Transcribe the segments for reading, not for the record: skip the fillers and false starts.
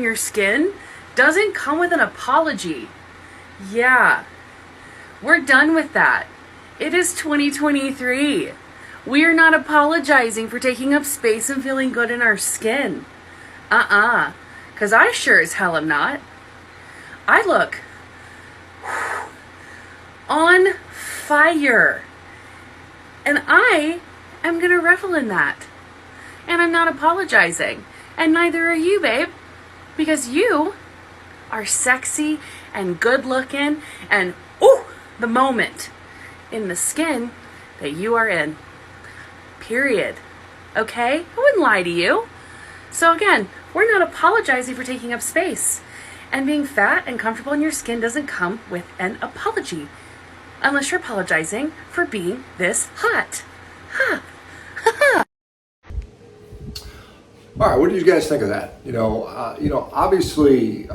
your skin doesn't come with an apology. Yeah, we're done with that. It is 2023. We are not apologizing for taking up space and feeling good in our skin. Because I sure as hell am not. I look on fire. And I am going to revel in that. And I'm not apologizing. And neither are you, babe. Because you are sexy and good looking and, the moment in the skin that you are in. Period. Okay? I wouldn't lie to you. So again, we're not apologizing for taking up space. And being fat and comfortable in your skin doesn't come with an apology. Unless you're apologizing for being this hot. Ha! All right, what did you guys think of that? Obviously, in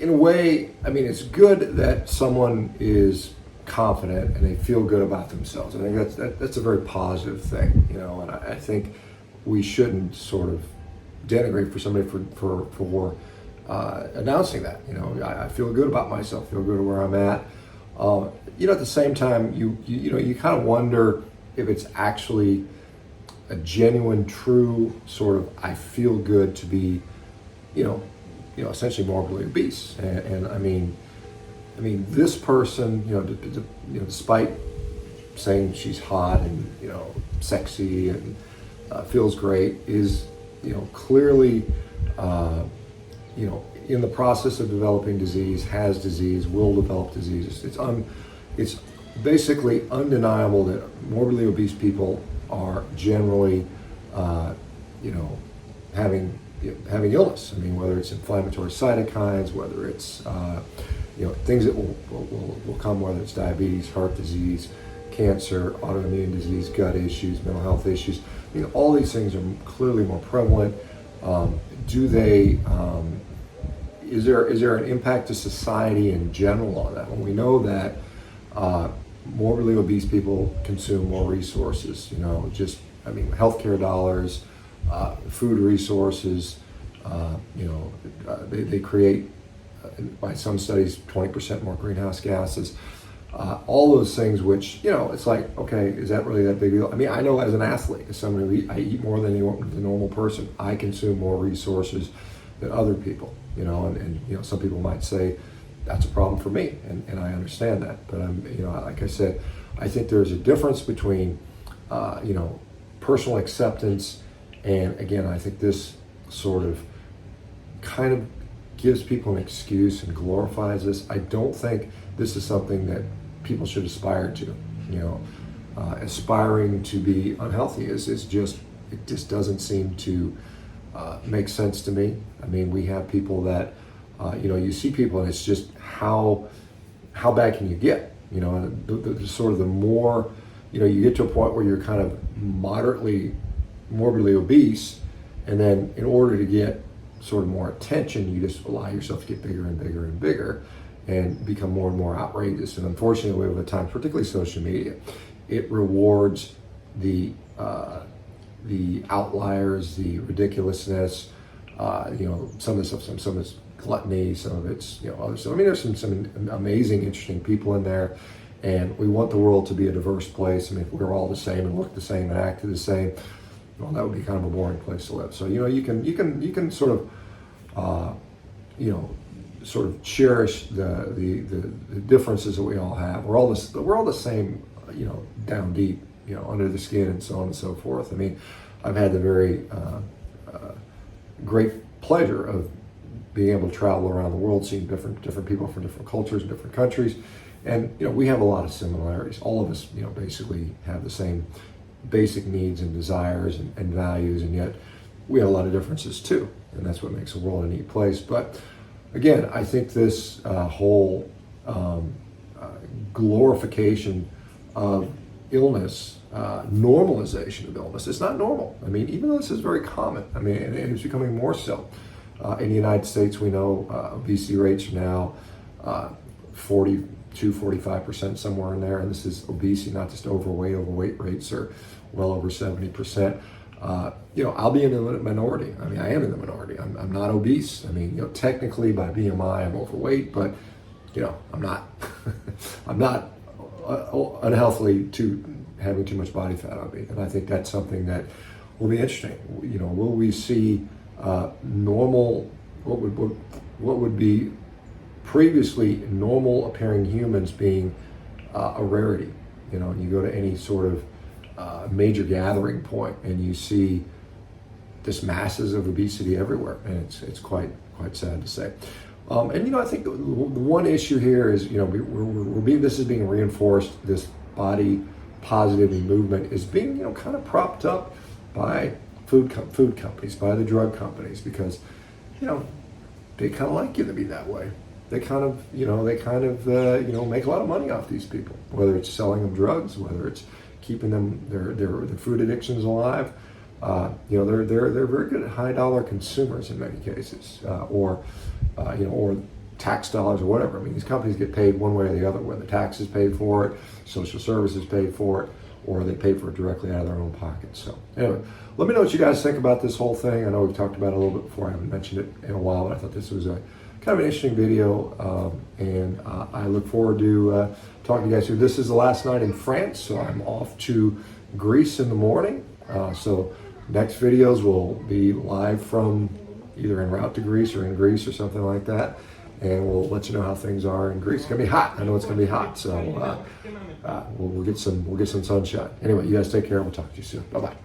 a way, it's good that someone is confident and they feel good about themselves. I think that's a very positive thing, and I think we shouldn't sort of denigrate for somebody for announcing that. I feel good about myself, feel good where I'm at. At the same time, you kind of wonder if it's actually a genuine, true sort of I feel good to be, essentially morbidly obese. And I mean, this person, despite saying she's hot and sexy and feels great, is clearly in the process of developing disease, has disease, will develop disease. It's basically undeniable that morbidly obese people are generally, having illness. Whether it's inflammatory cytokines, whether it's things that will come, whether it's diabetes, heart disease, cancer, autoimmune disease, gut issues, mental health issues. All these things are clearly more prevalent. Is there an impact to society in general on that? When we know that morbidly obese people consume more resources, healthcare dollars, food resources, they create, by some studies, 20% more greenhouse gases. All those things which, it's like, okay, is that really that big a deal? I know as an athlete, as somebody I eat more than the normal person. I consume more resources than other people, and some people might say that's a problem for me, and I understand that. But like I said, I think there's a difference between, personal acceptance, and again, I think this sort of kind of gives people an excuse and glorifies this. I don't think this is something that people should aspire to. Aspiring to be unhealthy it just doesn't seem to make sense to me. We have people that, you see people and it's just how bad can you get? The more, you get to a point where you're kind of moderately, morbidly obese, and then in order to get sort of more attention, you just allow yourself to get bigger and bigger and bigger and become more and more outrageous. And unfortunately, over time, particularly social media, it rewards the outliers, the ridiculousness, some of the stuff, some of it's gluttony, some of it's, other stuff. There's some amazing, interesting people in there, and we want the world to be a diverse place. If we're all the same and look the same and act the same, well, that would be kind of a boring place to live. So, you can sort of, sort of cherish the differences that we all have. We're all the same, down deep, under the skin, and so on and so forth. I've had the very great pleasure of being able to travel around the world, seeing different people from different cultures, different countries, and we have a lot of similarities. All of us, basically have the same basic needs and desires and values, and yet we have a lot of differences too, and that's what makes the world a neat place. But again, I think this whole glorification of illness, normalization of illness, it's not normal. Even though this is very common, and it's becoming more so. In the United States, we know obesity rates are now 45%, somewhere in there, and this is obesity, not just overweight. Overweight rates are well over 70%. I'll be in the minority. I mean, I am in the minority. I'm not obese. I mean, technically by BMI, I'm overweight, but I'm not. I'm not unhealthily having too much body fat on me, and I think that's something that will be interesting. Will we see normal? What would be previously normal appearing humans being a rarity? And you go to any sort of major gathering point, and you see this masses of obesity everywhere, and it's quite sad to say. And I think the one issue here is this is being reinforced. This body positivity movement is being kind of propped up by food companies, by the drug companies, because they kind of like you to be that way. They kind of make a lot of money off these people, whether it's selling them drugs, whether it's keeping them their food addictions alive. They're very good at high dollar consumers in many cases, or tax dollars or whatever. I mean, these companies get paid one way or the other, whether taxes paid for it, social services paid for it, or they pay for it directly out of their own pockets. So anyway, let me know what you guys think about this whole thing. I know we've talked about it a little bit before. I haven't mentioned it in a while, but I thought this was a kind of an interesting video, and I look forward to talking to you guys. This is the last night in France, so I'm off to Greece in the morning. So next videos will be live from either en route to Greece or in Greece or something like that, and we'll let you know how things are in Greece. It's gonna be hot. I know it's gonna be hot, so we'll get some sunshine. Anyway, you guys take care. We'll talk to you soon. Bye bye.